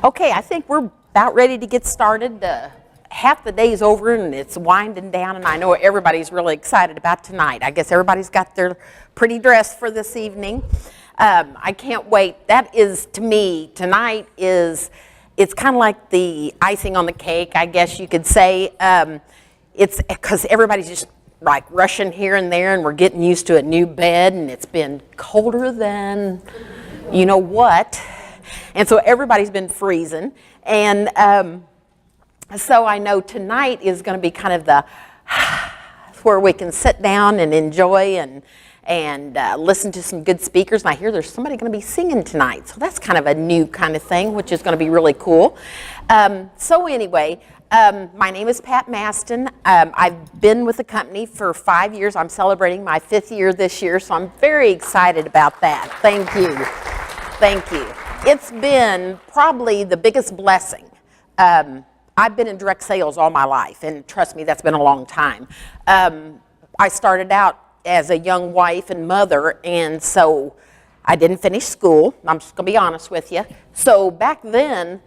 Okay, I think we're about ready to get started. Half the day's over and it's winding down, and I know everybody's really excited about tonight. I guess everybody's got their pretty dress for this evening. I can't wait. That is, to me, tonight it's kind of like the icing on the cake, I guess you could say. It's because everybody's just like rushing here and there, and we're getting used to a new bed, and it's been colder than you know what. And so everybody's been freezing. And so I know tonight is going to be kind of the where we can sit down and enjoy and listen to some good speakers. And I hear there's somebody going to be singing tonight. So that's kind of a new kind of thing, which is going to be really cool. So anyway, my name is Pat Mastin. I've been with the company for 5 years. I'm celebrating my 5th year this year, so I'm very excited about that. Thank you. Thank you. It's been probably the biggest blessing. I've been in direct sales all my life, and trust me, that's been a long time. I started out as a young wife and mother, and so I didn't finish school. I'm just going to be honest with you. So back then,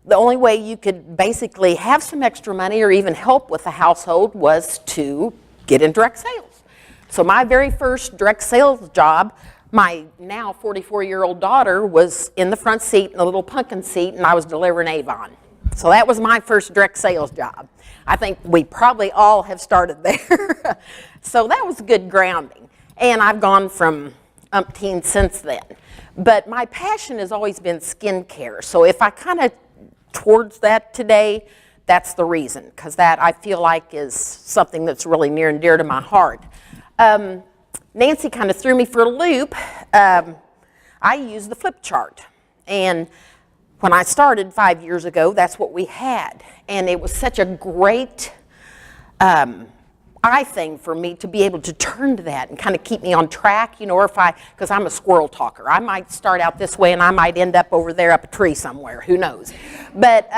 the only way you could basically have some extra money or even help with the household was to get in direct sales. So my very first direct sales job, my now 44-year-old daughter was in the front seat in a little pumpkin seat, and I was delivering Avon. So that was my first direct sales job. I think we probably all have started there. So that was good grounding. And I've gone from umpteen since then. But my passion has always been skincare. So if I kind of towards that today, that's the reason, because that I feel like is something that's really near and dear to my heart. Nancy kind of threw me for a loop. I use the flip chart. And when I started 5 years ago, that's what we had. And it was such a great eye thing for me to be able to turn to that and kind of keep me on track, you know, or because I'm a squirrel talker. I might start out this way and I might end up over there up a tree somewhere, who knows. But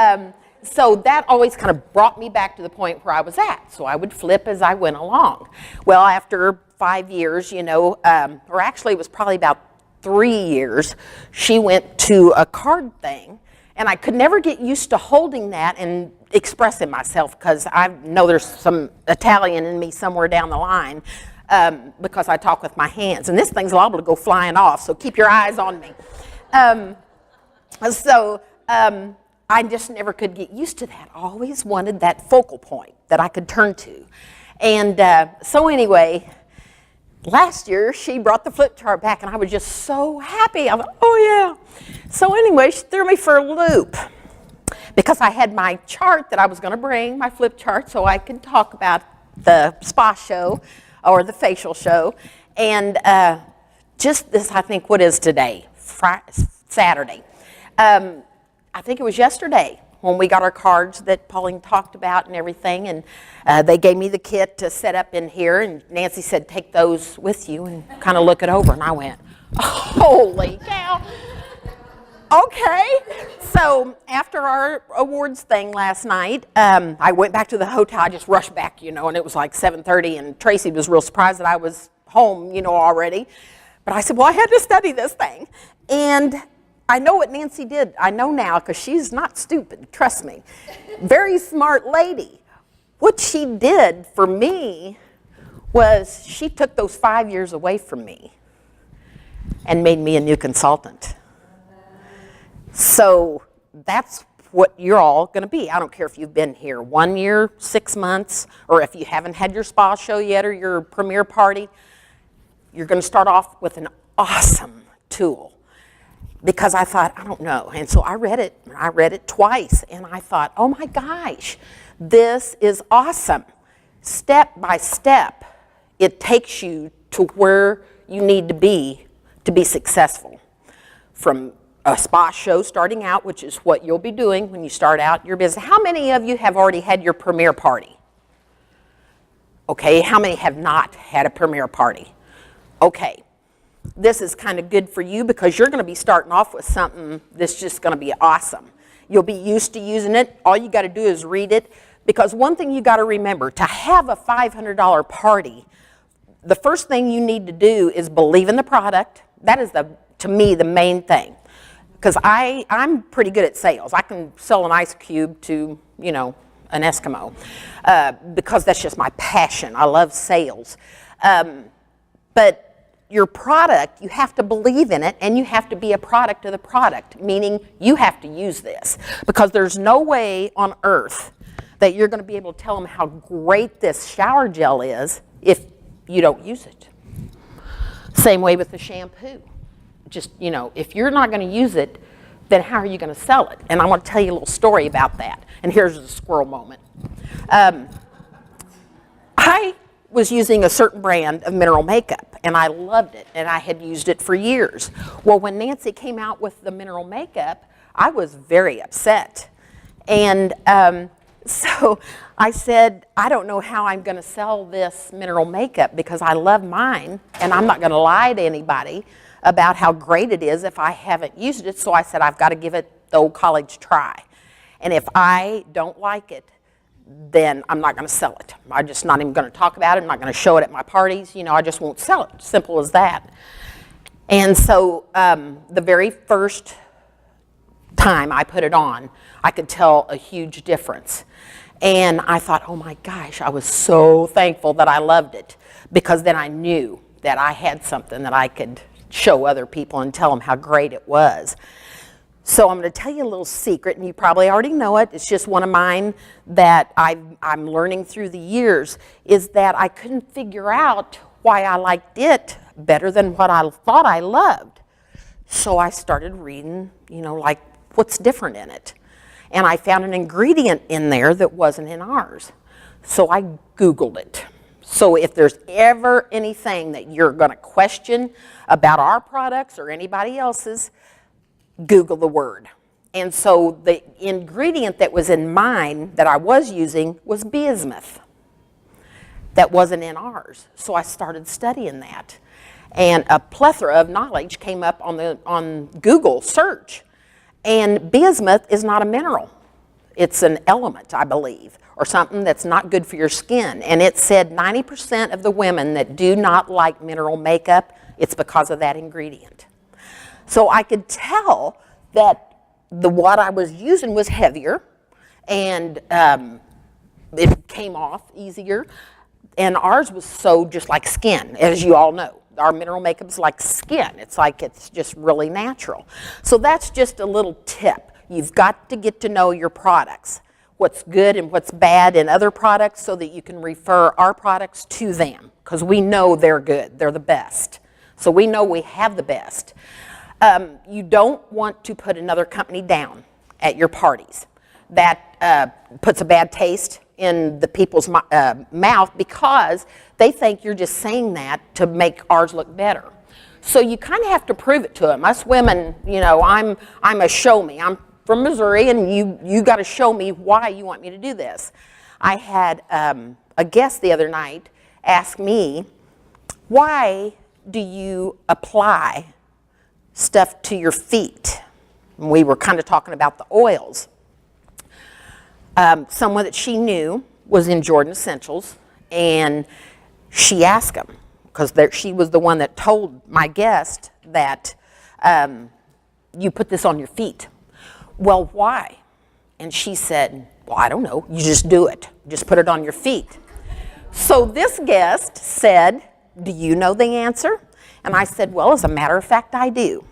so that always kind of brought me back to the point where I was at. So I would flip as I went along. Well, after 5 years, you know, or actually it was probably about 3 years, she went to a card thing, and I could never get used to holding that and expressing myself, because I know there's some Italian in me somewhere down the line, because I talk with my hands, and this thing's liable to go flying off, so keep your eyes on me. I just never could get used to that. I always wanted that focal point that I could turn to. And so anyway, last year, she brought the flip chart back, and I was just so happy. I thought, oh, yeah. So anyway, she threw me for a loop, because I had my chart that I was going to bring, my flip chart, so I could talk about the spa show or the facial show. And just this, I think, what is today? Saturday. I think it was yesterday when we got our cards that Pauline talked about and everything, and they gave me the kit to set up in here, and Nancy said, take those with you and kind of look it over, and I went, holy cow. Okay. So after our awards thing last night, I went back to the hotel. I just rushed back, you know, and it was like 7:30, and Tracy was real surprised that I was home, you know, already. But I said, well, I had to study this thing. And I know what Nancy did. I know now, because she's not stupid, trust me. Very smart lady. What she did for me was she took those 5 years away from me and made me a new consultant. So that's what you're all going to be. I don't care if you've been here 1 year, 6 months, or if you haven't had your spa show yet or your premiere party. You're going to start off with an awesome tool. Because I thought, I don't know. And so I read it twice, and I thought, oh my gosh, this is awesome. Step by step, it takes you to where you need to be successful. From a spa show starting out, which is what you'll be doing when you start out your business. How many of you have already had your premiere party? Okay, how many have not had a premiere party? Okay. This is kind of good for you, because you're going to be starting off with something that's just going to be awesome. You'll be used to using it. All you got to do is read it, because one thing you got to remember, to have a $500 party, the first thing you need to do is believe in the product. That is, to me, the main thing. because I'm pretty good at sales. I can sell an ice cube to, an Eskimo, because that's just my passion. I love sales. But your product, you have to believe in it, and you have to be a product of the product, meaning you have to use this, because there's no way on earth that you're going to be able to tell them how great this shower gel is if you don't use it. Same way with the shampoo. Just, if you're not going to use it, then how are you going to sell it? And I want to tell you a little story about that. And here's a squirrel moment. I was using a certain brand of mineral makeup, and I loved it, and I had used it for years. Well, when Nancy came out with the mineral makeup, I was very upset. And so I said, I don't know how I'm going to sell this mineral makeup because I love mine, and I'm not going to lie to anybody about how great it is if I haven't used it. So I said, I've got to give it the old college try. And if I don't like it, then I'm not going to sell it. I'm just not even going to talk about it. I'm not going to show it at my parties. I just won't sell it. Simple as that. And so the very first time I put it on, I could tell a huge difference. And I thought, oh my gosh, I was so thankful that I loved it, because then I knew that I had something that I could show other people and tell them how great it was. So I'm going to tell you a little secret, and you probably already know it. It's just one of mine that I'm learning through the years, is that I couldn't figure out why I liked it better than what I thought I loved. So I started reading, like what's different in it. And I found an ingredient in there that wasn't in ours. So I Googled it. So if there's ever anything that you're going to question about our products or anybody else's, Google the word. And so the ingredient that was in mine that I was using was bismuth. That wasn't in ours. So I started studying that. And a plethora of knowledge came up on Google search. And bismuth is not a mineral. It's an element, I believe, or something that's not good for your skin. And it said 90% of the women that do not like mineral makeup, it's because of that ingredient. So I could tell that what I was using was heavier, and it came off easier. And ours was so just like skin, as you all know. Our mineral makeup's like skin. It's like it's just really natural. So that's just a little tip. You've got to get to know your products, what's good and what's bad in other products, so that you can refer our products to them, because we know they're good. They're the best. So we know we have the best. You don't want to put another company down at your parties. That puts a bad taste in the people's mouth, because they think you're just saying that to make ours look better. So you kind of have to prove it to them. Us women, I'm a show me. I'm from Missouri, and you got to show me why you want me to do this. I had a guest the other night ask me, why do you apply stuff to your feet? And we were kind of talking about the oils. Someone that she knew was in Jordan Essentials, and she asked him, because she was the one that told my guest that you put this on your feet. Well, why? And she said, well, I don't know. You just do it. Just put it on your feet. So this guest said, do you know the answer? And I said, well, as a matter of fact, I do.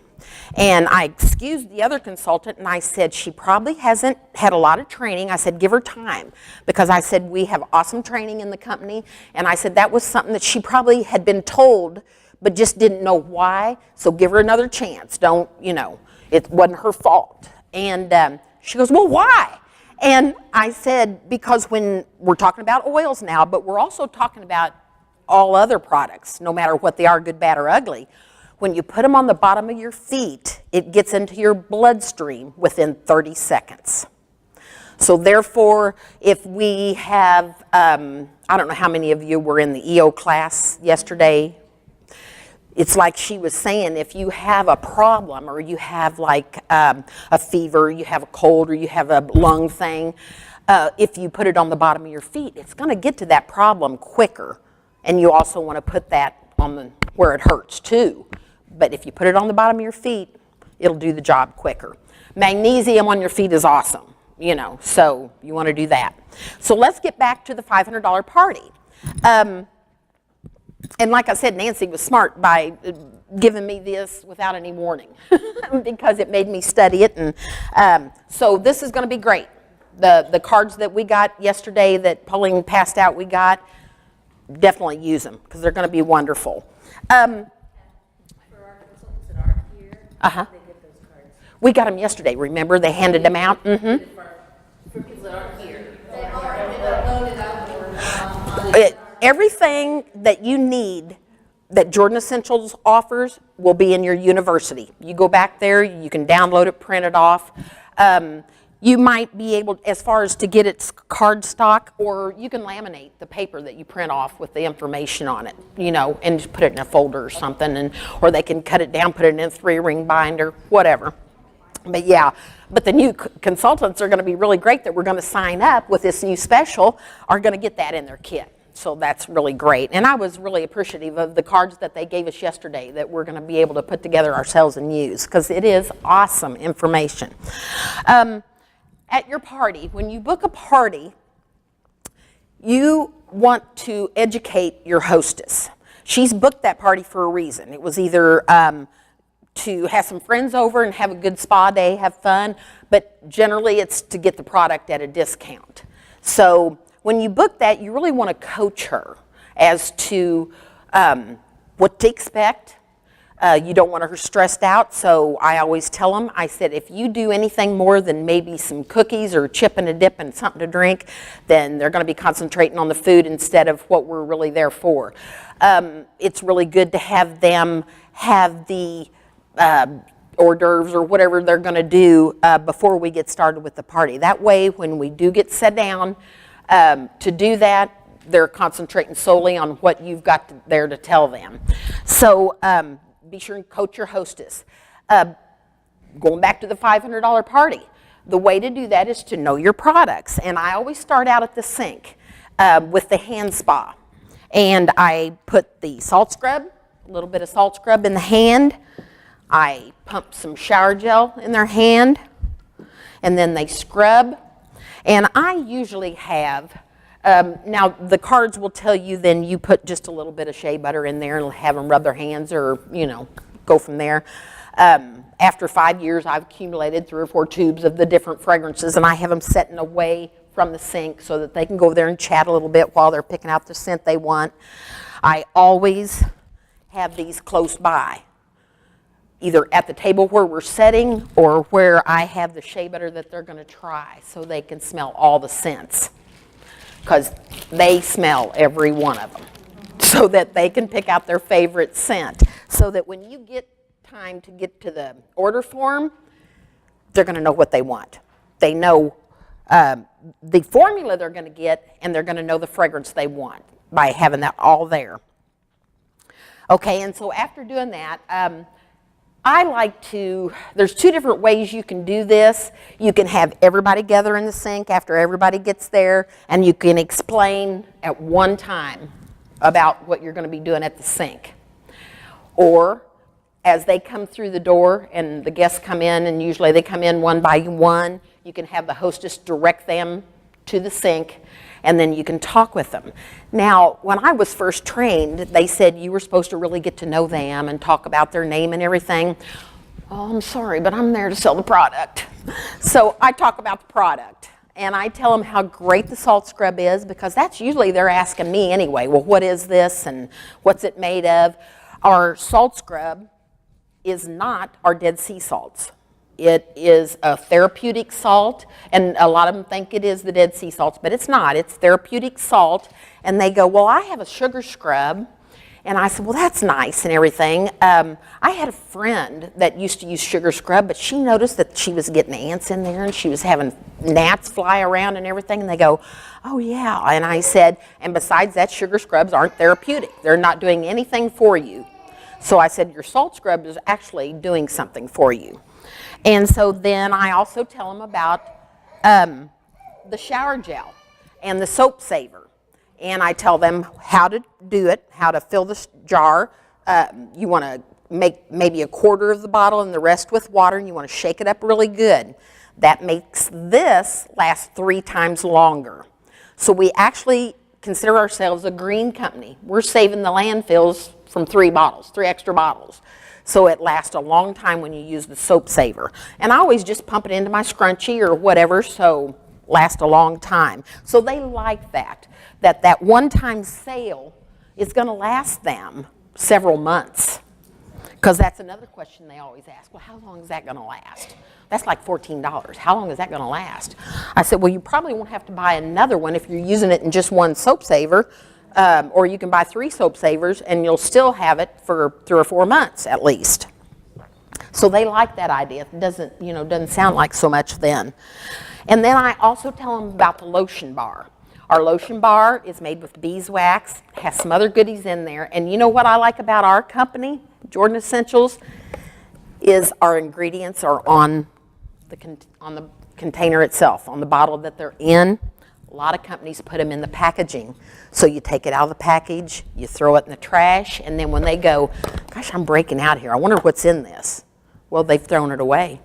And I excused the other consultant, and I said, she probably hasn't had a lot of training. I said, give her time, because I said, we have awesome training in the company. And I said, that was something that she probably had been told, but just didn't know why. So give her another chance. Don't, it wasn't her fault. And she goes, well, why? And I said, because when we're talking about oils now, but we're also talking about all other products, no matter what they are, good, bad, or ugly. When you put them on the bottom of your feet, it gets into your bloodstream within 30 seconds. So therefore, if we have, I don't know how many of you were in the EO class yesterday. It's like she was saying, if you have a problem, or you have like a fever, you have a cold, or you have a lung thing, if you put it on the bottom of your feet, it's going to get to that problem quicker. And you also want to put that on where it hurts too. But if you put it on the bottom of your feet, It'll do the job quicker. Magnesium on your feet is awesome, you know, so you want to do that. So let's get back to the $500 party. And like I said, Nancy was smart by giving me this without any warning because it made me study it. And so this is going to be great. The cards that we got yesterday that Pauline passed out, we got, definitely use them because they're going to be wonderful. For our consultants that aren't here, they get those cards. We got them yesterday, remember? They handed them out. For kids that aren't here. They are loaded up. Everything that you need that Jordan Essentials offers will be in your university. You go back there, you can download it, print it off. You might be able, as far as to get its card stock, or you can laminate the paper that you print off with the information on it, you know, and just put it in a folder or something, or they can cut it down, put it in a 3-ring binder, whatever. But yeah, but the new consultants are going to be really great that we're going to sign up with this new special, are going to get that in their kit. So that's really great. And I was really appreciative of the cards that they gave us yesterday that we're going to be able to put together ourselves and use, because it is awesome information. At your party, when you book a party, you want to educate your hostess. She's booked that party for a reason. It was either to have some friends over and have a good spa day, have fun, but generally it's to get the product at a discount. So when you book that, you really want to coach her as to what to expect. You don't want her stressed out, so I always tell them, I said, if you do anything more than maybe some cookies or chip and a dip and something to drink, then they're going to be concentrating on the food instead of what we're really there for. It's really good to have them have the hors d'oeuvres or whatever they're going to do before we get started with the party. That way, when we do get set down to do that, they're concentrating solely on what you've got there to tell them. So be sure and coach your hostess. Going back to the $500 party, the way to do that is to know your products. And I always start out at the sink with the hand spa. And I put the salt scrub, a little bit of salt scrub in the hand. I pump some shower gel in their hand. And then they scrub. And I usually have, now the cards will tell you then you put just a little bit of shea butter in there and have them rub their hands or, you know, go from there. After 5 years, I've accumulated 3 or 4 tubes of the different fragrances, and I have them setting away from the sink so that they can go there and chat a little bit while they're picking out the scent they want. I always have these close by, either at the table where we're setting or where I have the shea butter that they're going to try so they can smell all the scents, because they smell every one of them, so that they can pick out their favorite scent, so that when you get time to get to the order form, they're going to know what they want. They know the formula they're going to get, and they're going to know the fragrance they want by having that all there. Okay, and so after doing that, I like to, there's 2 different ways you can do this. You can have everybody gather in the sink after everybody gets there, and you can explain at one time about what you're going to be doing at the sink. Or as they come through the door and the guests come in, and usually they come in one by one, you can have the hostess direct them to the sink, and then you can talk with them. Now, when I was first trained, they said you were supposed to really get to know them and talk about their name and everything. Oh, I'm sorry, but I'm there to sell the product. So I talk about the product, and I tell them how great the salt scrub is, because that's usually they're asking me anyway, well, what is this and what's it made of? Our salt scrub is not our Dead Sea salts. It is a therapeutic salt, and a lot of them think it is the Dead Sea salts, but it's not. It's therapeutic salt, and they go, well, I have a sugar scrub. And I said, well, that's nice and everything. I had a friend that used to use sugar scrub, but she noticed that she was getting ants in there, and she was having gnats fly around and everything, and they go, oh, yeah. And I said, and besides that, sugar scrubs aren't therapeutic. They're not doing anything for you. So I said, your salt scrub is actually doing something for you. And so then I also tell them about the shower gel and the soap saver. And I tell them how to do it, how to fill this jar. You want to make maybe a quarter of the bottle and the rest with water, and you want to shake it up really good. That makes this last 3 times longer. So we actually consider ourselves a green company. We're saving the landfills from 3 extra bottles. So it lasts a long time when you use the soap saver. And I always just pump it into my scrunchie or whatever, so last a long time. So they like that one-time sale is going to last them several months. Because that's another question they always ask. Well, how long is that going to last? That's like $14. How long is that going to last? I said, well, you probably won't have to buy another one if you're using it in just one soap saver. Or you can buy 3 soap savers and you'll still have it for 3 or 4 months at least. So they like that idea. It doesn't sound like so much then. And then I also tell them about the lotion bar. Our lotion bar is made with beeswax, has some other goodies in there. And you know what I like about our company, Jordan Essentials, is our ingredients are on the container itself, on the bottle that they're in. A lot of companies put them in the packaging. So you take it out of the package, you throw it in the trash, and then when they go, gosh, I'm breaking out here, I wonder what's in this. Well, they've thrown it away.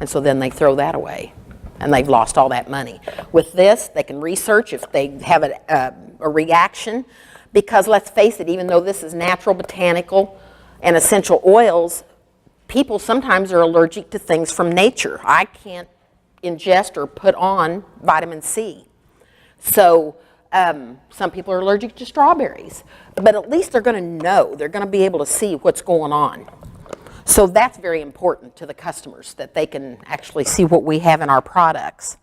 And so then they throw that away. And they've lost all that money. With this, they can research if they have a reaction. Because let's face it, even though this is natural, botanical, and essential oils, people sometimes are allergic to things from nature. I can't ingest or put on vitamin C. So some people are allergic to strawberries. But at least they're going to know. They're going to be able to see what's going on. So that's very important to the customers, that they can actually see what we have in our products.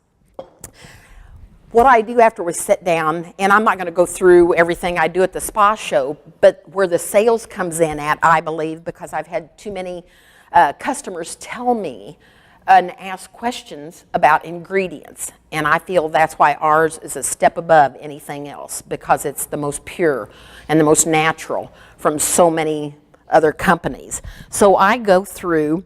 What I do after we sit down, and I'm not going to go through everything I do at the spa show, but where the sales comes in at, I believe, because I've had too many customers tell me and ask questions about ingredients. And I feel that's why ours is a step above anything else, because it's the most pure and the most natural from so many other companies. So I go through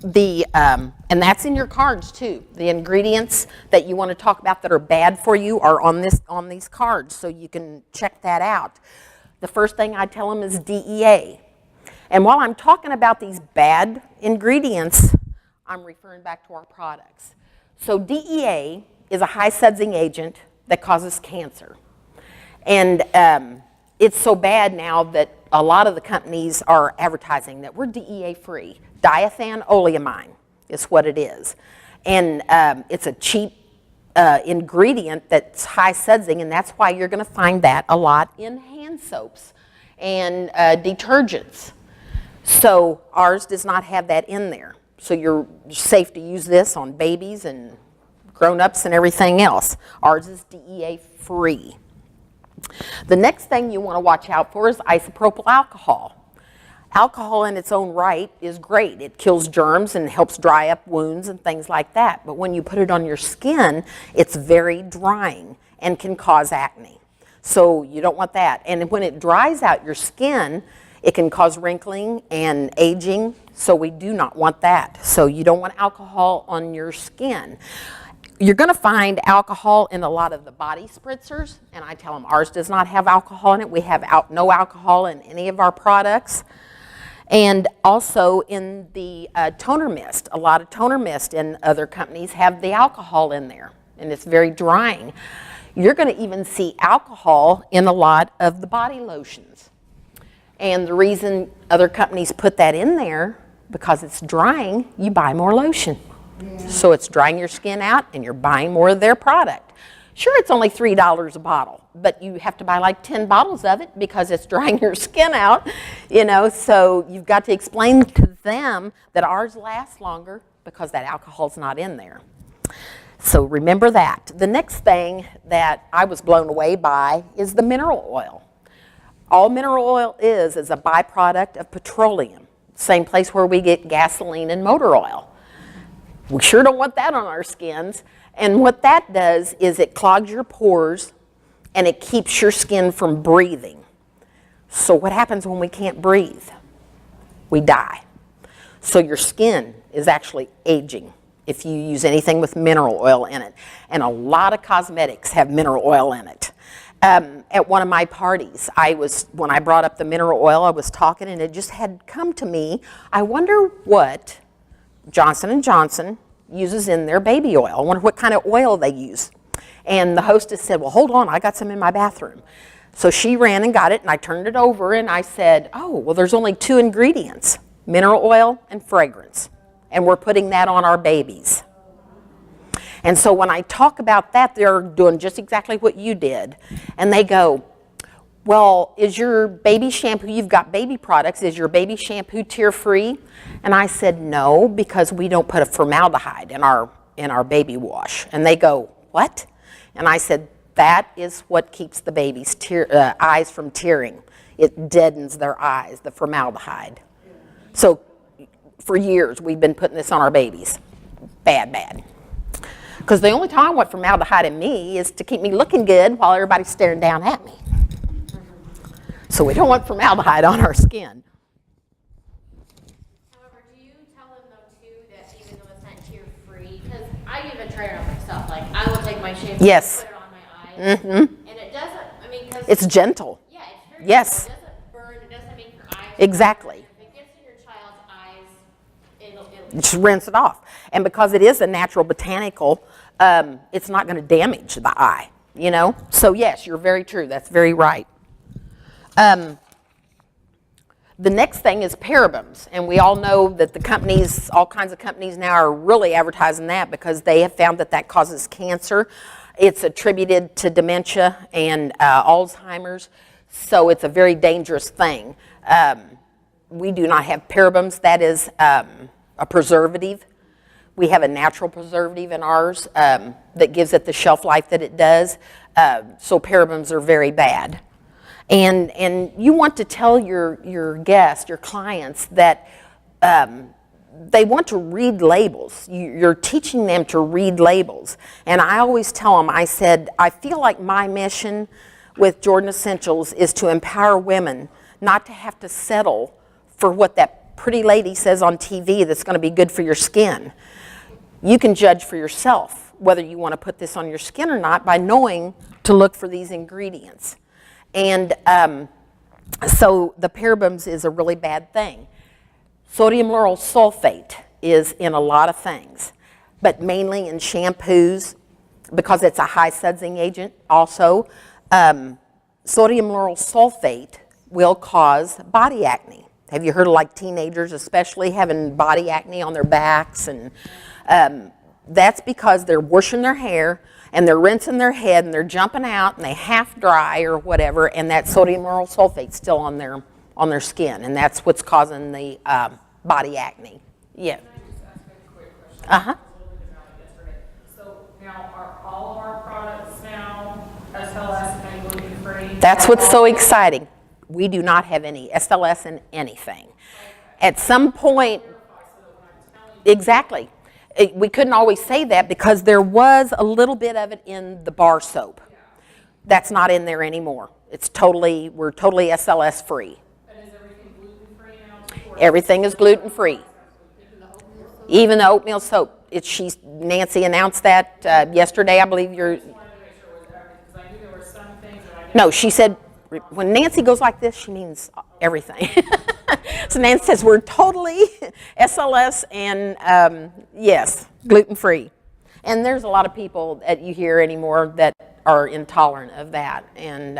the, and that's in your cards too. The ingredients that you want to talk about that are bad for you are on these cards, so you can check that out. The first thing I tell them is DEA. And while I'm talking about these bad ingredients, I'm referring back to our products. So DEA is a high sudsing agent that causes cancer. And it's so bad now that a lot of the companies are advertising that we're DEA free. Diethanoleamine is what it is. And it's a cheap ingredient that's high sudsing, and that's why you're going to find that a lot in hand soaps and detergents. So ours does not have that in there. So you're safe to use this on babies and grown-ups and everything else. Ours is DEA free. The next thing you want to watch out for is isopropyl alcohol. Alcohol in its own right is great. It kills germs and helps dry up wounds and things like that. But when you put it on your skin, it's very drying and can cause acne. So you don't want that. And when it dries out your skin, it can cause wrinkling and aging. So we do not want that. So you don't want alcohol on your skin. You're going to find alcohol in a lot of the body spritzers, and I tell them ours does not have alcohol in it. We have no alcohol in any of our products. And also in the toner mist. A lot of toner mist in other companies have the alcohol in there, and it's very drying. You're going to even see alcohol in a lot of the body lotions. And the reason other companies put that in there, because it's drying, you buy more lotion. So it's drying your skin out and you're buying more of their product. Sure, it's only $3 a bottle, but you have to buy like 10 bottles of it because it's drying your skin out, so you've got to explain to them that ours lasts longer because that alcohol's not in there. So remember that. The next thing that I was blown away by is the mineral oil. All mineral oil is a byproduct of petroleum, same place where we get gasoline and motor oil. We sure don't want that on our skins. And what that does is it clogs your pores and it keeps your skin from breathing. So what happens when we can't breathe? We die. So your skin is actually aging if you use anything with mineral oil in it. And a lot of cosmetics have mineral oil in it. At one of my parties, when I brought up the mineral oil, I was talking, and it just had come to me. I wonder what Johnson & Johnson uses in their baby oil. I wonder what kind of oil they use. And the hostess said, well, hold on, I got some in my bathroom. So she ran and got it, and I turned it over, and I said, oh, well, there's only 2 ingredients, mineral oil and fragrance. And we're putting that on our babies. And so when I talk about that, they're doing just exactly what you did. And they go, well, is your baby shampoo, you've got baby products, is your baby shampoo tear-free? And I said, no, because we don't put a formaldehyde in our baby wash. And they go, what? And I said, that is what keeps the baby's eyes from tearing. It deadens their eyes, the formaldehyde. So for years, we've been putting this on our babies. Bad, bad. Because the only time I want formaldehyde in me is to keep me looking good while everybody's staring down at me. So we don't want formaldehyde on our skin. However, do you tell them though too that even though it's not tear-free, because I even try it on myself, like I will take my shampoo Yes. and put it on my eyes, and it doesn't, I mean, because It's gentle. yeah, it's very Yes. gentle. It doesn't burn, it doesn't make your eyes Exactly. If it gets in your child's eyes, it'll Just rinse it off. And because it is a natural botanical, it's not going to damage the eye, you know? So yes, you're very true. That's very right. The next thing is parabens. And we all know that the companies, all kinds of companies now are really advertising that because they have found that that causes cancer. It's attributed to dementia and Alzheimer's. So it's a very dangerous thing. We do not have parabens. That is a preservative. We have a natural preservative in ours that gives it the shelf life that it does. So parabens are very bad. And you want to tell your guests, your clients, that they want to read labels. You're teaching them to read labels. And I always tell them, I said, I feel like my mission with Jordan Essentials is to empower women not to have to settle for what that pretty lady says on TV that's going to be good for your skin. You can judge for yourself whether you want to put this on your skin or not by knowing to look for these ingredients. And so the parabens is a really bad thing. Sodium lauryl sulfate is in a lot of things, but mainly in shampoos because it's a high sudsing agent also. Sodium lauryl sulfate will cause body acne. Have you heard of like teenagers especially having body acne on their backs? And that's because they're washing their hair and they're rinsing their head and they're jumping out and they half dry or whatever, and that sodium lauryl sulfate's still on their skin, and that's what's causing the body acne. Yeah. Can I just ask a quick question? Uh-huh. I was a little bit about it yesterday. So now are all of our products now SLS and gluten-free? That's what's so exciting. We do not have any SLS in anything. At some point, exactly. We couldn't always say that because there was a little bit of it in the bar soap. That's not in there anymore. We're totally SLS free. And is everything gluten-free now? Everything is gluten free. Even the oatmeal soap. Nancy announced that yesterday, I believe. I just wanted to make sure it was everything, because I knew there were some things that I didn't. No, she said, when Nancy goes like this, she means everything. So Nancy says we're totally SLS and yes, gluten-free. And there's a lot of people that you hear anymore that are intolerant of that. And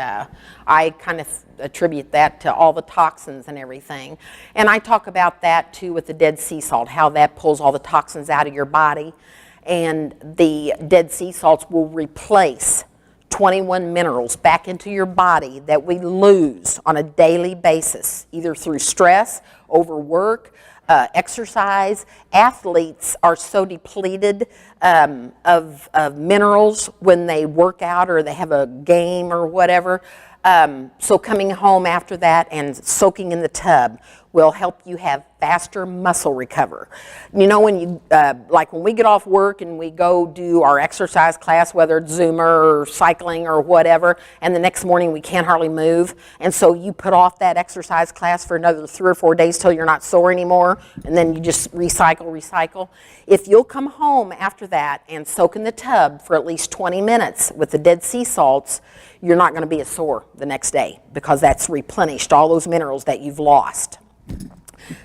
I kind of attribute that to all the toxins and everything. And I talk about that too with the Dead Sea salt, how that pulls all the toxins out of your body. And the Dead Sea salts will replace 21 minerals back into your body that we lose on a daily basis, either through stress, overwork, exercise. Athletes are so depleted of minerals when they work out or they have a game or whatever. So coming home after that and soaking in the tub will help you have faster muscle recover. You know, when you, like when we get off work and we go do our exercise class, whether it's Zumba or cycling or whatever, and the next morning we can't hardly move, and so you put off that exercise class for another 3 or 4 days till you're not sore anymore, and then you just recycle. If you'll come home after that and soak in the tub for at least 20 minutes with the Dead Sea salts, you're not going to be as sore the next day because that's replenished all those minerals that you've lost.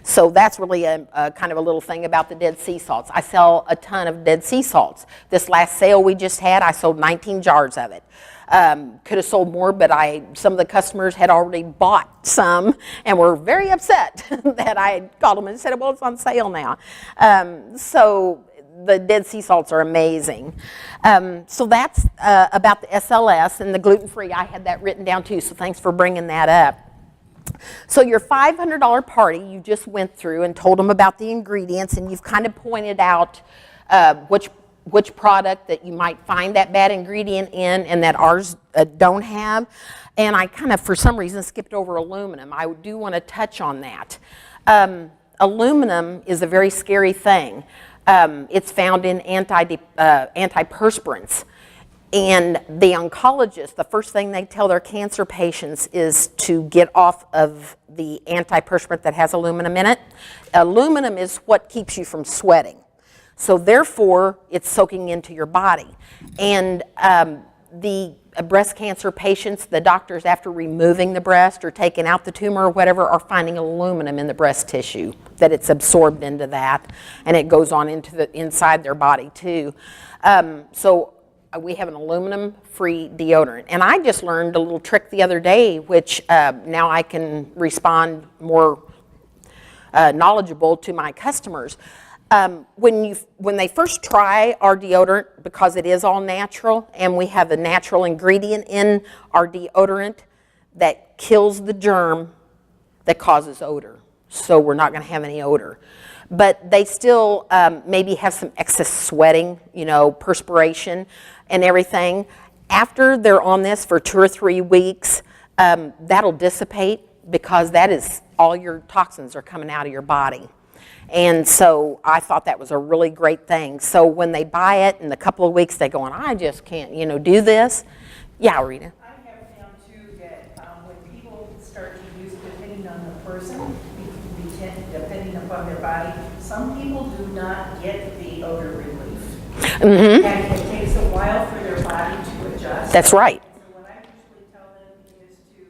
So that's really a kind of a little thing about the Dead Sea salts. I sell a ton of Dead Sea salts. This last sale we just had, I sold 19 jars of it. Could have sold more, but some of the customers had already bought some and were very upset that I called them and said, well, it's on sale now. So the Dead Sea salts are amazing. So that's about the SLS and the gluten-free. I had that written down too, so thanks for bringing that up. So your $500 party, you just went through and told them about the ingredients, and you've kind of pointed out which product that you might find that bad ingredient in and that ours don't have. And I kind of, for some reason, skipped over aluminum. I do want to touch on that. Aluminum is a very scary thing. It's found in antiperspirants. And the oncologist, the first thing they tell their cancer patients is to get off of the antiperspirant that has aluminum in it. Aluminum is what keeps you from sweating. So therefore, it's soaking into your body. And the breast cancer patients, the doctors, after removing the breast or taking out the tumor or whatever, are finding aluminum in the breast tissue, that it's absorbed into that, and it goes on into the inside their body too. So we have an aluminum-free deodorant. And I just learned a little trick the other day, which now I can respond more knowledgeable to my customers. When they first try our deodorant, because it is all natural, and we have a natural ingredient in our deodorant that kills the germ that causes odor. So we're not going to have any odor. But they still maybe have some excess sweating, you know, perspiration and everything. After they're on this for 2 or 3 weeks, that'll dissipate because that is all your toxins are coming out of your body. And so I thought that was a really great thing. So when they buy it in a couple of weeks, they go, I just can't, you know, do this. Yeah, Rita. I have found too that when people start to use, depending on the person, depending upon their body, some people do not get the odor relief. Mm-hmm. And it takes a while for their body to adjust. That's right. So what I usually tell them is to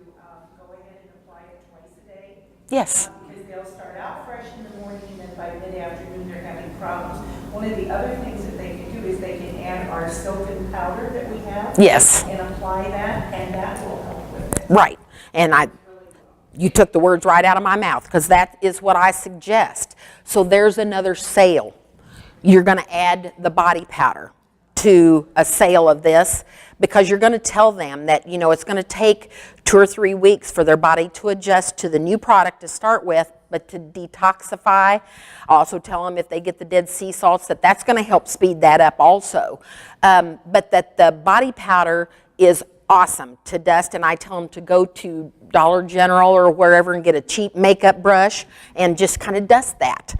go ahead and apply it twice a day. Yes. Because they'll start out fresh in the morning and then by mid-afternoon they're having problems. One of the other things that they can do is they can add our silken powder that we have. Yes. And apply that, and that will help with it. Right. And you took the words right out of my mouth, because that is what I suggest. So there's another sale. You're going to add the body powder to a sale of this, because you're going to tell them that, you know, it's going to take 2 or 3 weeks for their body to adjust to the new product to start with, but to detoxify. I also tell them if they get the Dead Sea salts, that's going to help speed that up also. But that the body powder is awesome to dust, and I tell them to go to Dollar General or wherever and get a cheap makeup brush and just kind of dust that.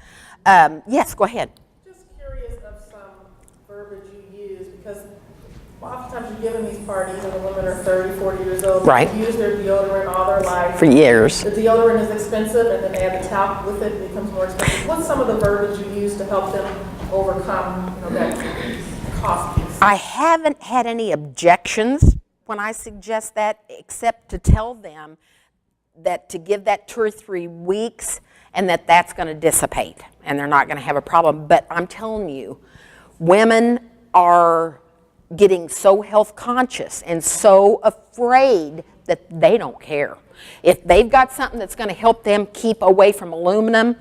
Yes, go ahead. Just curious of some verbiage you use, because oftentimes you give in these parties and the women are 30, 40 years old. Right. They use their deodorant all their life. For years. The deodorant is expensive, and then they add the talc with it, it becomes more expensive. What's some of the verbiage you use to help them overcome, you know, that cost piece? I haven't had any objections when I suggest that, except to tell them that to give that 2 or 3 weeks and that's going to dissipate and they're not going to have a problem. But I'm telling you, women are getting so health conscious and so afraid that they don't care. If they've got something that's going to help them keep away from aluminum,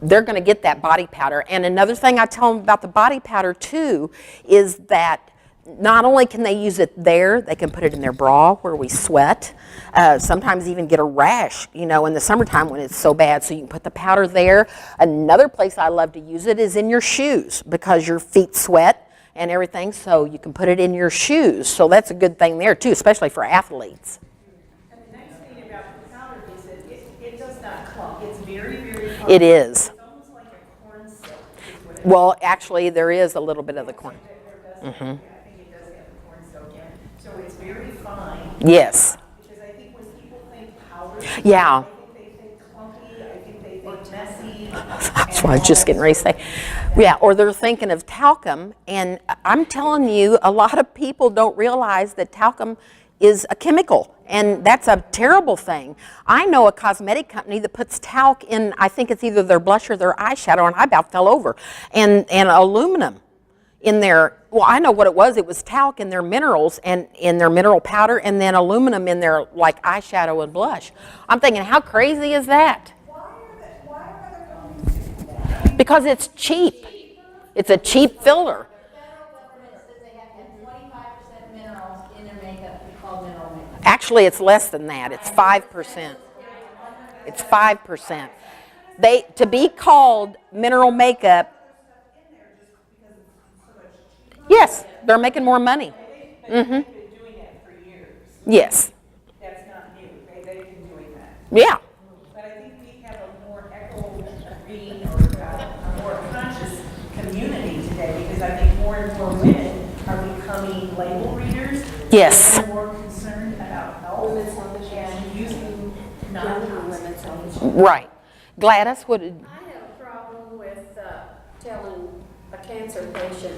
they're going to get that body powder. And another thing I tell them about the body powder too is that not only can they use it there, they can put it in their bra where we sweat. Sometimes even get a rash, you know, in the summertime when it's so bad. So you can put the powder there. Another place I love to use it is in your shoes, because your feet sweat and everything. So you can put it in your shoes. So that's a good thing there too, especially for athletes. It is. It's almost like a corn silk is what it Well, actually, there is a little bit of the corn. I think it does have the corn silk in it. So it's very fine. Yes. Because I think when people think powder, Yeah. I think they think clumpy, I think they think messy. That's what I was just getting ready to say. Yeah, or they're thinking of talcum, and I'm telling you, a lot of people don't realize that talcum is a chemical, and that's a terrible thing. I know a cosmetic company that puts talc in, I think it's either their blush or their eyeshadow, and I about fell over, and aluminum in their, well, I know what it was talc in their minerals and in their mineral powder, and then aluminum in their like eyeshadow and blush. I'm thinking, how crazy is that? Because it's cheap. It's a cheap filler. The federal government says they have to have 25% minerals in their makeup called mineral makeup. Actually, it's less than that. It's 5%. It's 5%. To be called mineral makeup, yes, they're making more money. They've been doing that for years. Yes. That's not new. They've been doing that. Yeah. But I think we have a more eco-green or a more conscious community today because I think more and more women are becoming label readers. Yes. They're more concerned about health and using non-toxic. Right. Gladys, what did, I have a problem with telling a cancer patient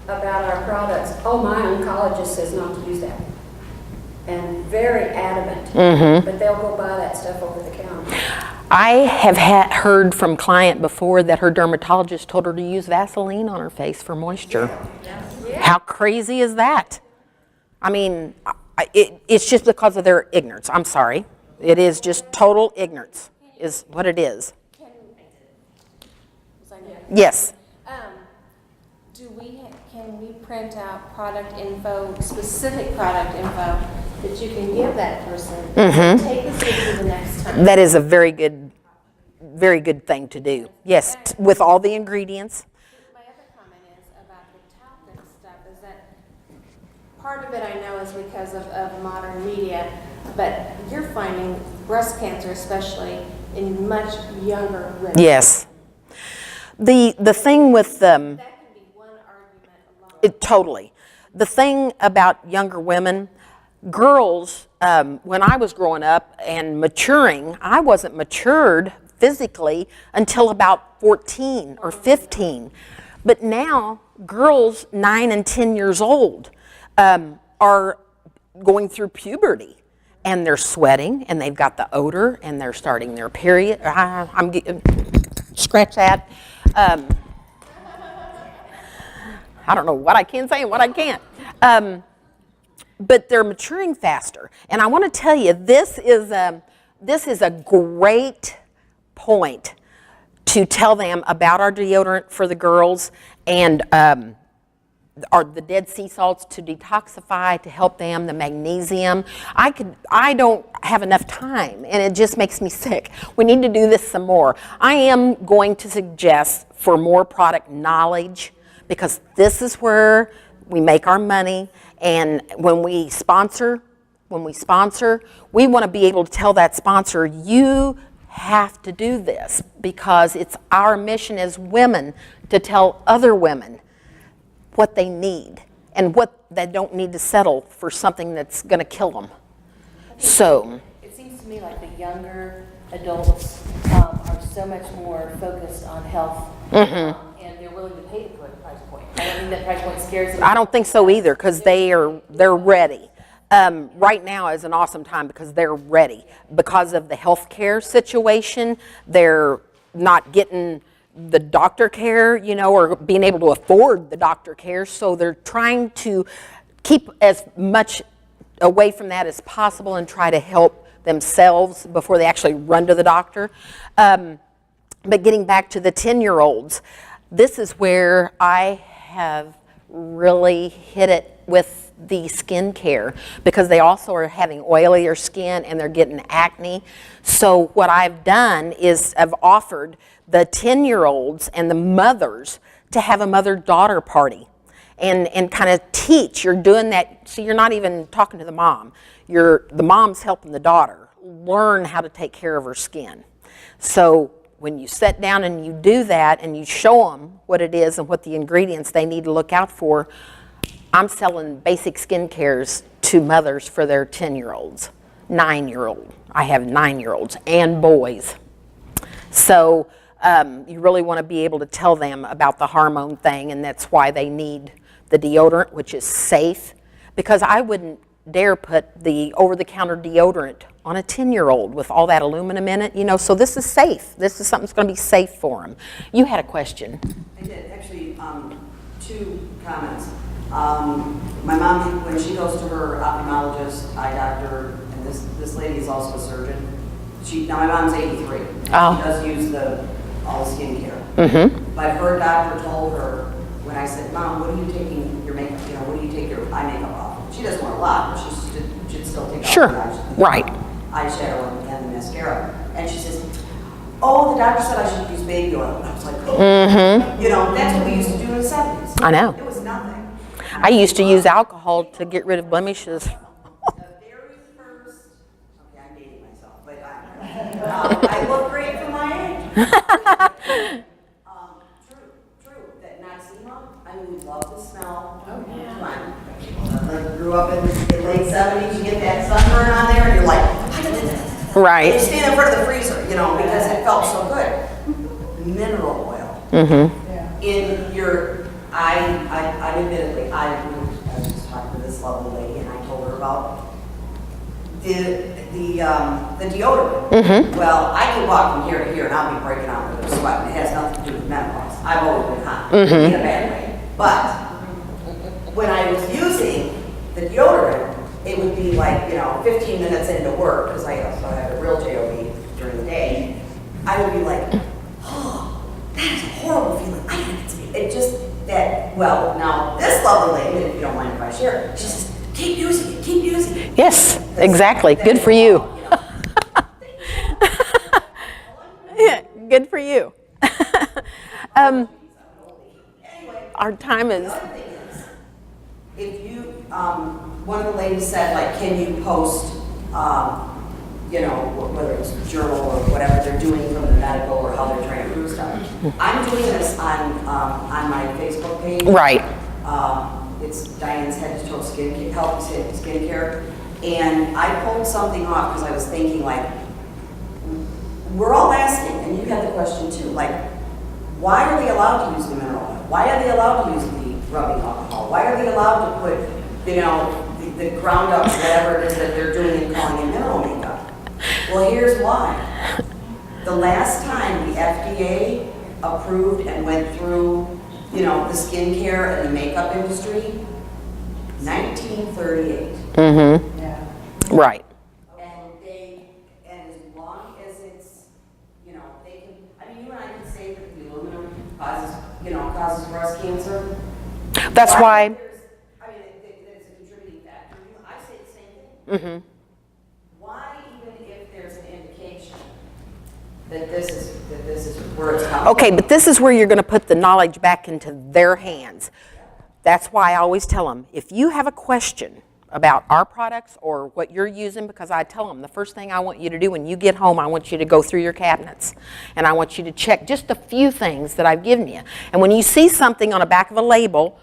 about our products. Oh, my oncologist says not to use that. And very adamant. But they'll go buy that stuff over the counter. I have heard from a client before that her dermatologist told her to use Vaseline on her face for moisture. How crazy is that? I mean, it's just because of their ignorance. I'm sorry. It is just total ignorance is what it is. Yes. Can we print out product info, specific product info that you can give that person? Take this with you the next time. That is a very good thing to do. Yes, with all the ingredients. My other comment is about the talc and stuff is that part of it I know is because of modern media, but you're finding breast cancer especially in much younger women. Yes. The thing with That can be one argument alone. totally. The thing about younger women, girls, when I was growing up and maturing, I wasn't matured physically until about 14 or 15. But now, girls 9 and 10 years old are going through puberty. And they're sweating, and they've got the odor, and they're starting their period. I'm getting, scratch that. I don't know what I can say and what I can't. But they're maturing faster. And I want to tell you, this is a great point to tell them about our deodorant for the girls and the dead sea salts to detoxify, to help them, the magnesium. I don't have enough time, and it just makes me sick. We need to do this some more. I am going to suggest for more product knowledge, because this is where we make our money, and when we sponsor, we want to be able to tell that sponsor, you have to do this, because it's our mission as women to tell other women what they need and what they don't need to settle for something that's going to kill them. So It seems to me like the younger adults are so much more focused on health, and they're willing to pay the price point. I don't think that price point scares them. I don't think so either, because they're ready. Right now is an awesome time because they're ready. Because of the health care situation, they're not getting the doctor care, or being able to afford the doctor care. So they're trying to keep as much away from that as possible and try to help themselves before they actually run to the doctor. But getting back to the 10-year-olds, this is where I have really hit it with the skin care, because they also are having oilier skin and they're getting acne. So what I've done is I've offered the 10-year-olds and the mothers to have a mother-daughter party and kind of teach. You're doing that, so you're not even talking to the mom. The mom's helping the daughter learn how to take care of her skin. So when you sit down and you do that and you show them what it is and what the ingredients they need to look out for, I'm selling basic skincares to mothers for their 10-year-olds, 9-year-old. I have 9-year-olds and boys. So you really want to be able to tell them about the hormone thing, and that's why they need the deodorant, which is safe, because I wouldn't dare put the over-the-counter deodorant on a 10-year-old with all that aluminum in it, you know, so this is safe. This is something that's going to be safe for them. You had a question. I did, actually, 2 comments. My mom, when she goes to her ophthalmologist, eye doctor, and this lady is also a surgeon. Now my mom's 83. Oh. She does use all the skincare. Mm-hmm. But her doctor told her, when I said, Mom, what are you taking your makeup, what do you take your eye makeup off? She doesn't wear a lot, but she should still take Sure. off the Right. eyeshadow and the mascara. And she says, oh, the doctor said I should use baby oil. I was like, oh. Mm-hmm. You know, that's what we used to do in the 70s. I know. It was nothing. I used to use alcohol to get rid of blemishes. The very first, okay, I'm dating myself, but I look great for my age. True, that Noxema, I mean, we love the smell. Oh, yeah. Come on. Like, grew up in the late 70s, you get that sunburn on there, and you're like, Right. you stand in front of the freezer, you know, because it felt so good. Mineral oil. Mm-hmm. In your, I admittedly, I was just talking to this lovely lady, and I told her about the deodorant. Mm-hmm. Well, I can walk from here to here, and I'll be breaking out with a sweat, and it has nothing to do with menopause. I've always been hot, Mm-hmm. in a bad way. But when I was using the deodorant, it would be like, 15 minutes into work, because I also had a real job during the day, I would be like, oh, that is a horrible feeling. I can't get to it. Just that, well, now this lovely lady, if you don't mind if I share, she says, keep using it, keep using it. Yes, exactly. Good for you. Yeah, good for you. Our time is. The other thing is, if you, one of the ladies said, like, can you post, whether it's a journal or whatever they're doing from the medical or how they're trying to do stuff. I'm doing this on my Facebook page. Right. It's Diane's Head to Toe Skin Healthy Skincare, and I pulled something off because I was thinking, like, we're all asking, and you had the question too, like, why are they allowed to use the mineral oil? Why are they allowed to use the rubbing alcohol? Why are they allowed to put, the ground up, whatever it is that they're doing and calling it mineral makeup? Well, here's why. The last time the FDA approved and went through, the skincare and the makeup industry, 1938. Mm-hmm. Yeah. Right. And as long as it's, they can, I mean, you and I can say that the aluminum causes breast cancer. That's why. That it's a contributing factor. I say the same thing. Mm-hmm. Why, even if there's an indication that this is where it's coming Okay, from? but this is where you're going to put the knowledge back into their hands. That's why I always tell them, if you have a question about our products or what you're using, because I tell them the first thing I want you to do when you get home, I want you to go through your cabinets and I want you to check just a few things that I've given you. And when you see something on the back of a label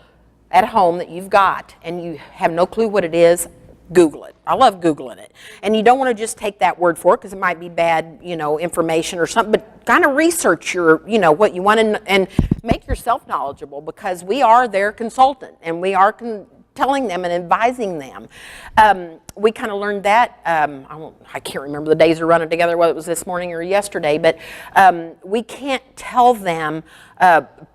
at home that you've got and you have no clue what it is, Google it. I love Googling it. And you don't want to just take that word for it because it might be bad, information or something, but kind of research your, what you want and make yourself knowledgeable, because we are their consultant and we are telling them and advising them. We kind of learned that, I can't remember, the days are running together, whether it was this morning or yesterday, but we can't tell them,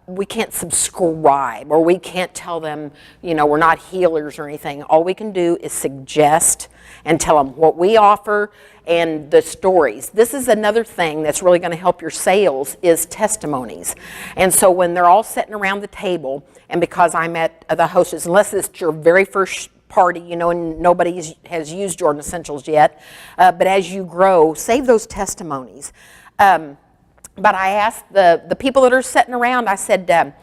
we can't subscribe, or we can't tell them, we're not healers or anything. All we can do is suggest and tell them what we offer and the stories. This is another thing that's really going to help your sales, is testimonies. And so when they're all sitting around the table, and because I'm at the Hostess, unless it's your very first party, and nobody has used Jordan Essentials yet, but as you grow, save those testimonies. But I asked the people that are sitting around, I said,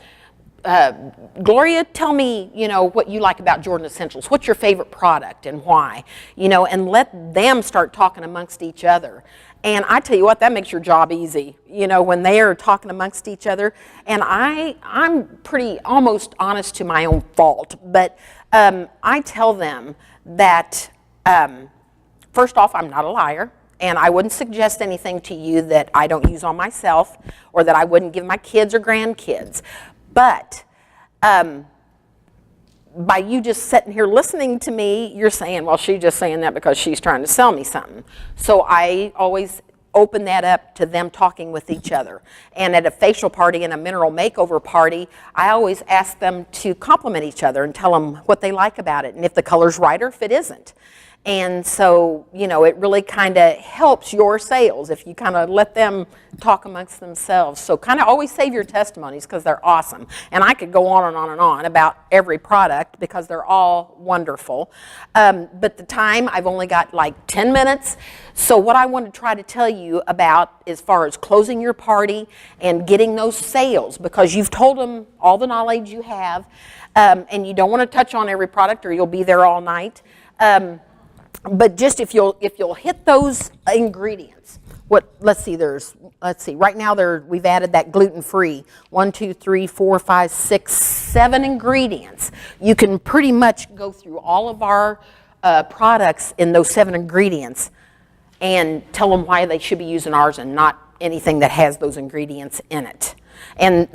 Gloria, tell me, what you like about Jordan Essentials. What's your favorite product and why? And let them start talking amongst each other. And I tell you what, that makes your job easy, when they are talking amongst each other. And I'm pretty almost honest to my own fault, but I tell them that, first off, I'm not a liar, and I wouldn't suggest anything to you that I don't use on myself or that I wouldn't give my kids or grandkids. But by you just sitting here listening to me, you're saying, well, she's just saying that because she's trying to sell me something. So I always open that up to them talking with each other. And at a facial party and a mineral makeover party, I always ask them to compliment each other and tell them what they like about it, and if the color's right or if it isn't. And so, it really kind of helps your sales if you kind of let them talk amongst themselves. So kind of always save your testimonies because they're awesome. And I could go on and on and on about every product because they're all wonderful. But the time, I've only got like 10 minutes. So what I want to try to tell you about as far as closing your party and getting those sales, because you've told them all the knowledge you have, and you don't want to touch on every product or you'll be there all night. But just if you'll hit those ingredients, let's see, right now we've added that gluten-free, 1, 2, 3, 4, 5, 6, 7 ingredients. You can pretty much go through all of our products in those 7 ingredients and tell them why they should be using ours and not anything that has those ingredients in it. And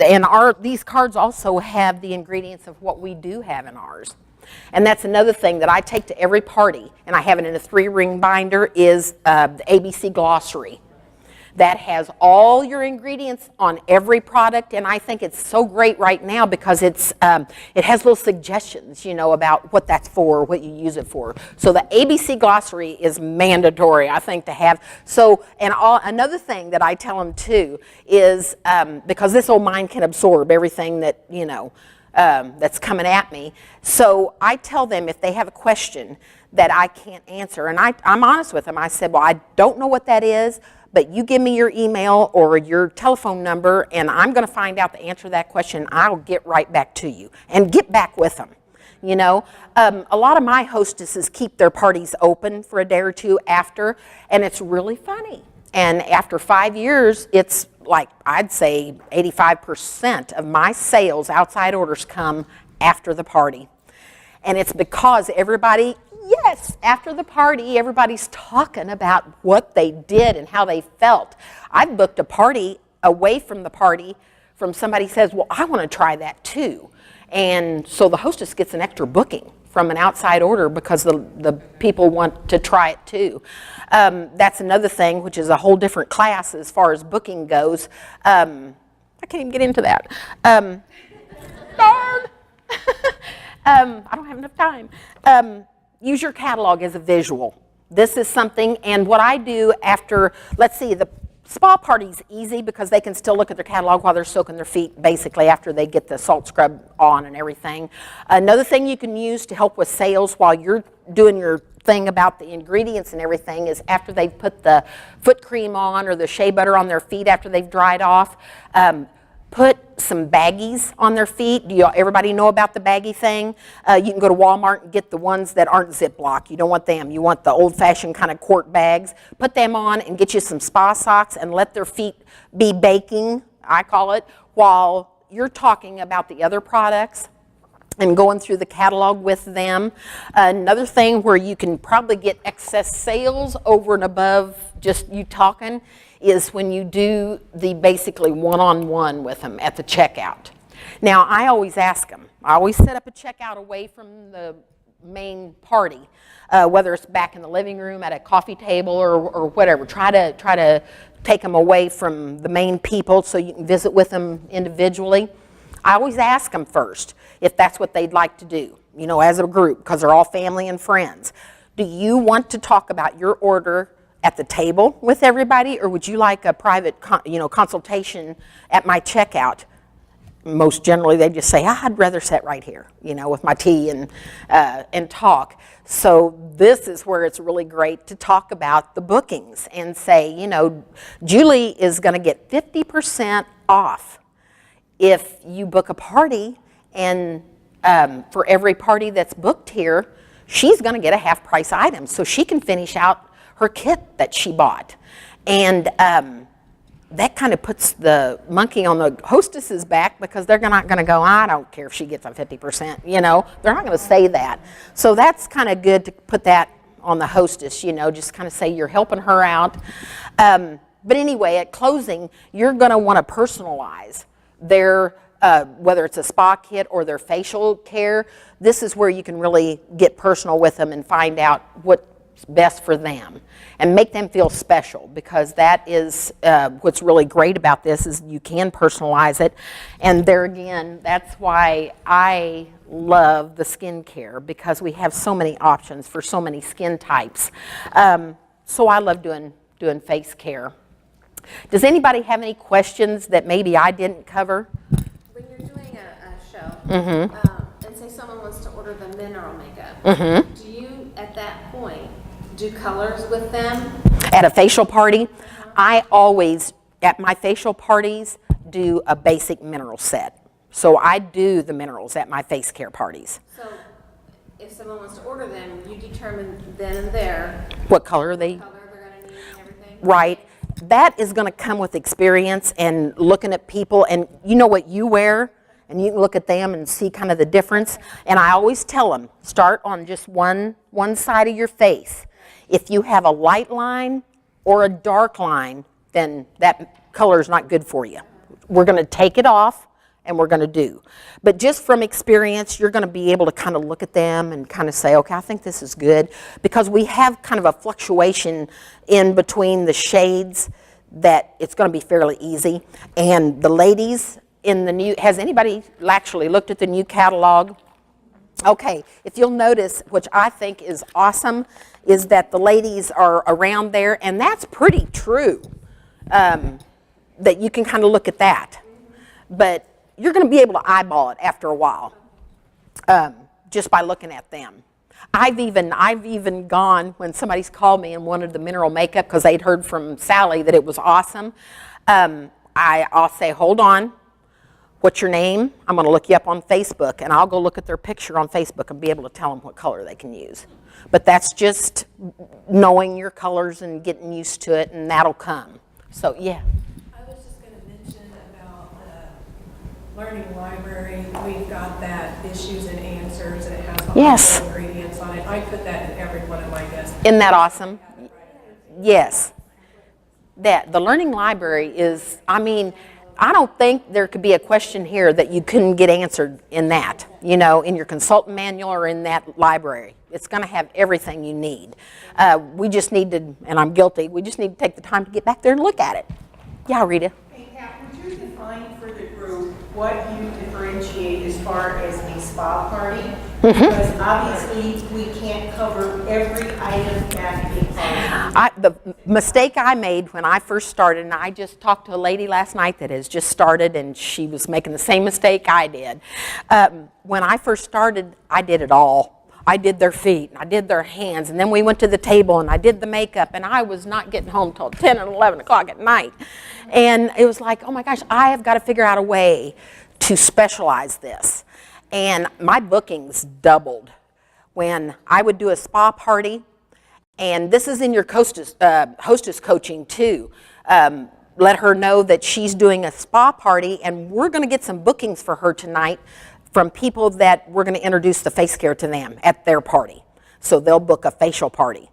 these cards also have the ingredients of what we do have in ours. And that's another thing that I take to every party, and I have it in a 3-ring binder, is the ABC glossary. That has all your ingredients on every product, and I think it's so great right now because it has little suggestions, about what that's for, what you use it for. So the ABC glossary is mandatory, I think, to have. So, another thing that I tell them too is because this old mind can absorb everything that that's coming at me. So I tell them if they have a question that I can't answer, and I'm honest with them. I said, well, I don't know what that is, but you give me your email or your telephone number, and I'm going to find out the answer to that question. I'll get right back to you and get back with them. A lot of my hostesses keep their parties open for a day or two after, and it's really funny. And after 5 years, it's like, I'd say 85% of my sales, outside orders, come after the party. And it's because after the party, everybody's talking about what they did and how they felt. I've booked a party away from the party from somebody who says, well, I want to try that too. And so the hostess gets an extra booking from an outside order because the people want to try it too. That's another thing, which is a whole different class as far as booking goes. I can't even get into that. Darn! I don't have enough time. Use your catalog as a visual. This is something, and what I do after, let's see, the spa party's easy because they can still look at their catalog while they're soaking their feet, basically, after they get the salt scrub on and everything. Another thing you can use to help with sales while you're doing your thing about the ingredients and everything is after they've put the foot cream on or the shea butter on their feet after they've dried off, put some baggies on their feet. Everybody know about the baggie thing? You can go to Walmart and get the ones that aren't Ziploc. You don't want them. You want the old-fashioned kind of quart bags. Put them on and get you some spa socks and let their feet be baking, I call it, while you're talking about the other products and going through the catalog with them. Another thing where you can probably get excess sales over and above just you talking is when you do the basically one-on-one with them at the checkout. Now, I always ask them. I always set up a checkout away from the main party, whether it's back in the living room at a coffee table or whatever. Try to take them away from the main people so you can visit with them individually. I always ask them first if that's what they'd like to do, as a group, because they're all family and friends. Do you want to talk about your order at the table with everybody, or would you like a private consultation at my checkout? Most generally, they just say, I'd rather sit right here, with my tea and talk. So this is where it's really great to talk about the bookings and say, Julie is going to get 50% off if you book a party, and for every party that's booked here, she's going to get a half-price item so she can finish out her kit that she bought. And that kind of puts the monkey on the hostess's back because they're not going to go, I don't care if she gets a 50%, you know. They're not going to say that. So that's kind of good to put that on the hostess, you know, just kind of say you're helping her out. But anyway, at closing, you're going to want to personalize their, whether it's a spa kit or their facial care. This is where you can really get personal with them and find out what's best for them and make them feel special, because that is what's really great about this is you can personalize it. And there again, that's why I love the skincare, because we have so many options for so many skin types. So I love doing face care. Does anybody have any questions that maybe I didn't cover? When you're doing a show, Mm-hmm. and say someone wants to order the mineral makeup, Mm-hmm. do you, at that point, do colors with them? At a facial party, I always, at my facial parties, do a basic mineral set. So I do the minerals at my face care parties. So if someone wants to order them, you determine then and there What color they, color they're going to need and everything? right. That is going to come with experience and looking at people, and you know what you wear, and you can look at them and see kind of the difference. And I always tell them, start on just one side of your face. If you have a light line or a dark line, then that color is not good for you. We're going to take it off and we're going to do. But just from experience, you're going to be able to kind of look at them and kind of say, okay, I think this is good. Because we have kind of a fluctuation in between the shades that it's going to be fairly easy. And the ladies in the new, has anybody actually looked at the new catalog? Okay, if you'll notice, which I think is awesome, is that the ladies are around there, and that's pretty true, that you can kind of look at that. But you're going to be able to eyeball it after a while, just by looking at them. I've even gone, when somebody's called me and wanted the mineral makeup because they'd heard from Sally that it was awesome, I'll say, hold on. What's your name? I'm going to look you up on Facebook, and I'll go look at their picture on Facebook and be able to tell them what color they can use. But that's just knowing your colors and getting used to it, and that'll come. So, yeah. I was just going to mention about the learning library. We've got that issues and answers, and it has all Yes. the ingredients on it. I put that in every one of my guest. Isn't that awesome? Yes. The learning library is, I mean, I don't think there could be a question here that you couldn't get answered in that, you know, in your consultant manual or in that library. It's going to have everything you need. We just need to, and I'm guilty, we just need to take the time to get back there and look at it. Yeah, Rita? Hey, Pat, would you define for the group what you differentiate as far as a spa party? Because obviously, we can't cover every item at a party. The mistake I made when I first started, and I just talked to a lady last night that has just started, and she was making the same mistake I did. When I first started, I did it all. I did their feet, and I did their hands, and then we went to the table, and I did the makeup, and I was not getting home till 10 and 11 o'clock at night. And it was like, oh my gosh, I have got to figure out a way to specialize this. And my bookings doubled when I would do a spa party, and this is in your hostess coaching too. Let her know that she's doing a spa party, and we're going to get some bookings for her tonight from people that we're going to introduce the face care to them at their party. So they'll book a facial party.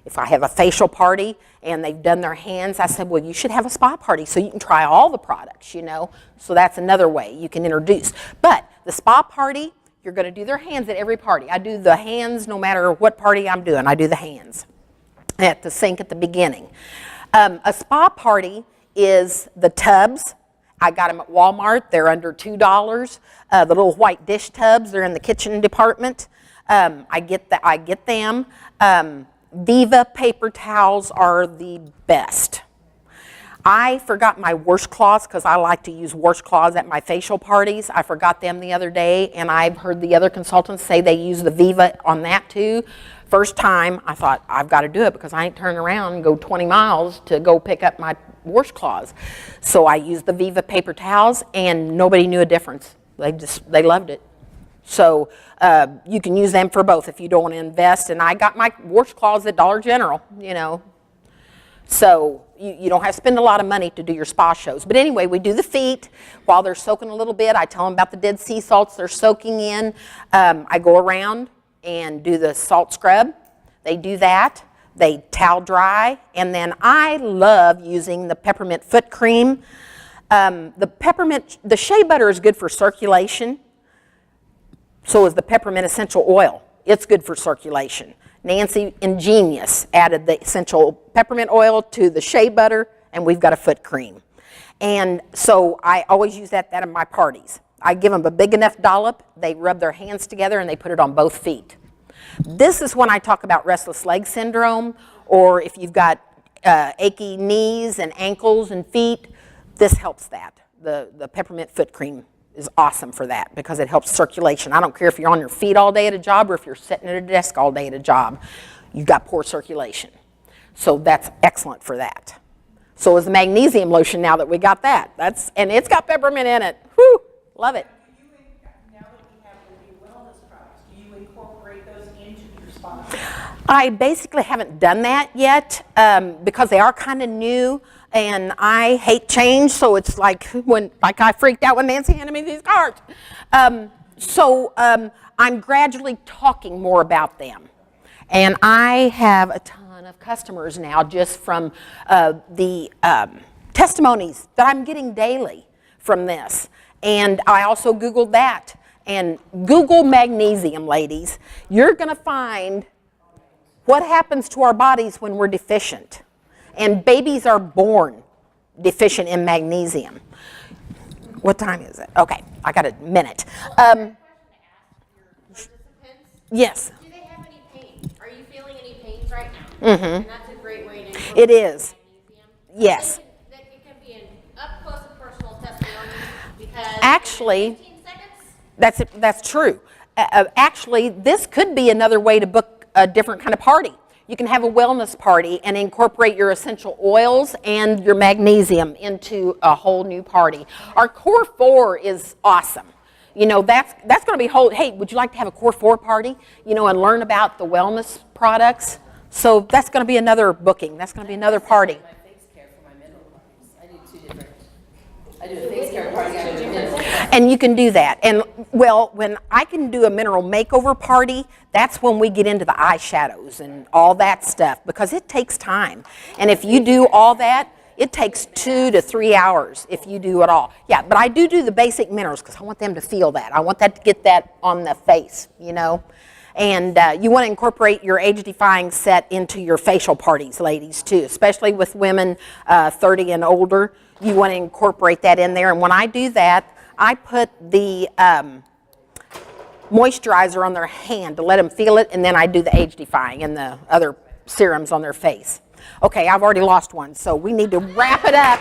If I have a facial party and they've done their hands, I said, well, you should have a spa party so you can try all the products, you know. So that's another way you can introduce. But the spa party, you're going to do their hands at every party. I do the hands no matter what party I'm doing. I do the hands at the sink at the beginning. A spa party is the tubs. I got them at Walmart. They're under $2. The little white dish tubs, they're in the kitchen department. I get them. Viva paper towels are the best. I forgot my washcloths because I like to use washcloths at my facial parties. I forgot them the other day, and I've heard the other consultants say they use the Viva on that too. First time, I thought, I've got to do it because I ain't turning around and go 20 miles to go pick up my washcloths. So I used the Viva paper towels, and nobody knew a difference. They loved it. So you can use them for both if you don't want to invest. And I got my washcloths at Dollar General, you know. So you don't have to spend a lot of money to do your spa shows. But anyway, we do the feet while they're soaking a little bit. I tell them about the Dead Sea salts they're soaking in. I go around and do the salt scrub. They do that. They towel dry. And then I love using the peppermint foot cream. The shea butter is good for circulation. So is the peppermint essential oil. It's good for circulation. Nancy Ingenious added the essential peppermint oil to the shea butter, and we've got a foot cream. And so I always use that at my parties. I give them a big enough dollop, they rub their hands together, and they put it on both feet. This is when I talk about restless leg syndrome, or if you've got achy knees and ankles and feet, this helps that. The peppermint foot cream is awesome for that because it helps circulation. I don't care if you're on your feet all day at a job or if you're sitting at a desk all day at a job. You've got poor circulation. So that's excellent for that. So is the magnesium lotion now that we got that. And it's got peppermint in it. Whew, love it. Now that we have the new wellness products, do you incorporate those into your spa? I basically haven't done that yet because they are kind of new. And I hate change, so it's like I freaked out when Nancy handed me these cards. I'm gradually talking more about them. And I have a ton of customers now just from the testimonies that I'm getting daily from this. And I also Googled that. And Google magnesium, ladies. You're going to find what happens to our bodies when we're deficient. And babies are born deficient in magnesium. What time is it? Okay, I got a minute. Question to ask your participants. Yes. Do they have any pain? Are you feeling any pains right now? Mm-hmm. And that's a great way to incorporate It is. magnesium. Yes. It can be an up close and personal testimony because Actually, in 15 seconds. That's true. Actually, this could be another way to book a different kind of party. You can have a wellness party and incorporate your essential oils and your magnesium into a whole new party. Our Core 4 is awesome. You know, that's going to be hey, would you like to have a Core 4 party, you know, and learn about the wellness products? So that's going to be another booking. That's going to be another party. My face care for my mineral parties. I do two different. I do a face care party and a mineral. And you can do that. And, well, when I can do a mineral makeover party, that's when we get into the eyeshadows and all that stuff because it takes time. And if you do all that, it takes 2 to 3 hours if you do it all. Yeah, but I do the basic minerals because I want them to feel that. I want that to get that on the face, you know. And you want to incorporate your age-defying set into your facial parties, ladies, too, especially with women 30 and older. You want to incorporate that in there. And when I do that, I put the moisturizer on their hand to let them feel it, and then I do the age-defying and the other serums on their face. Okay, I've already lost one, so we need to wrap it up.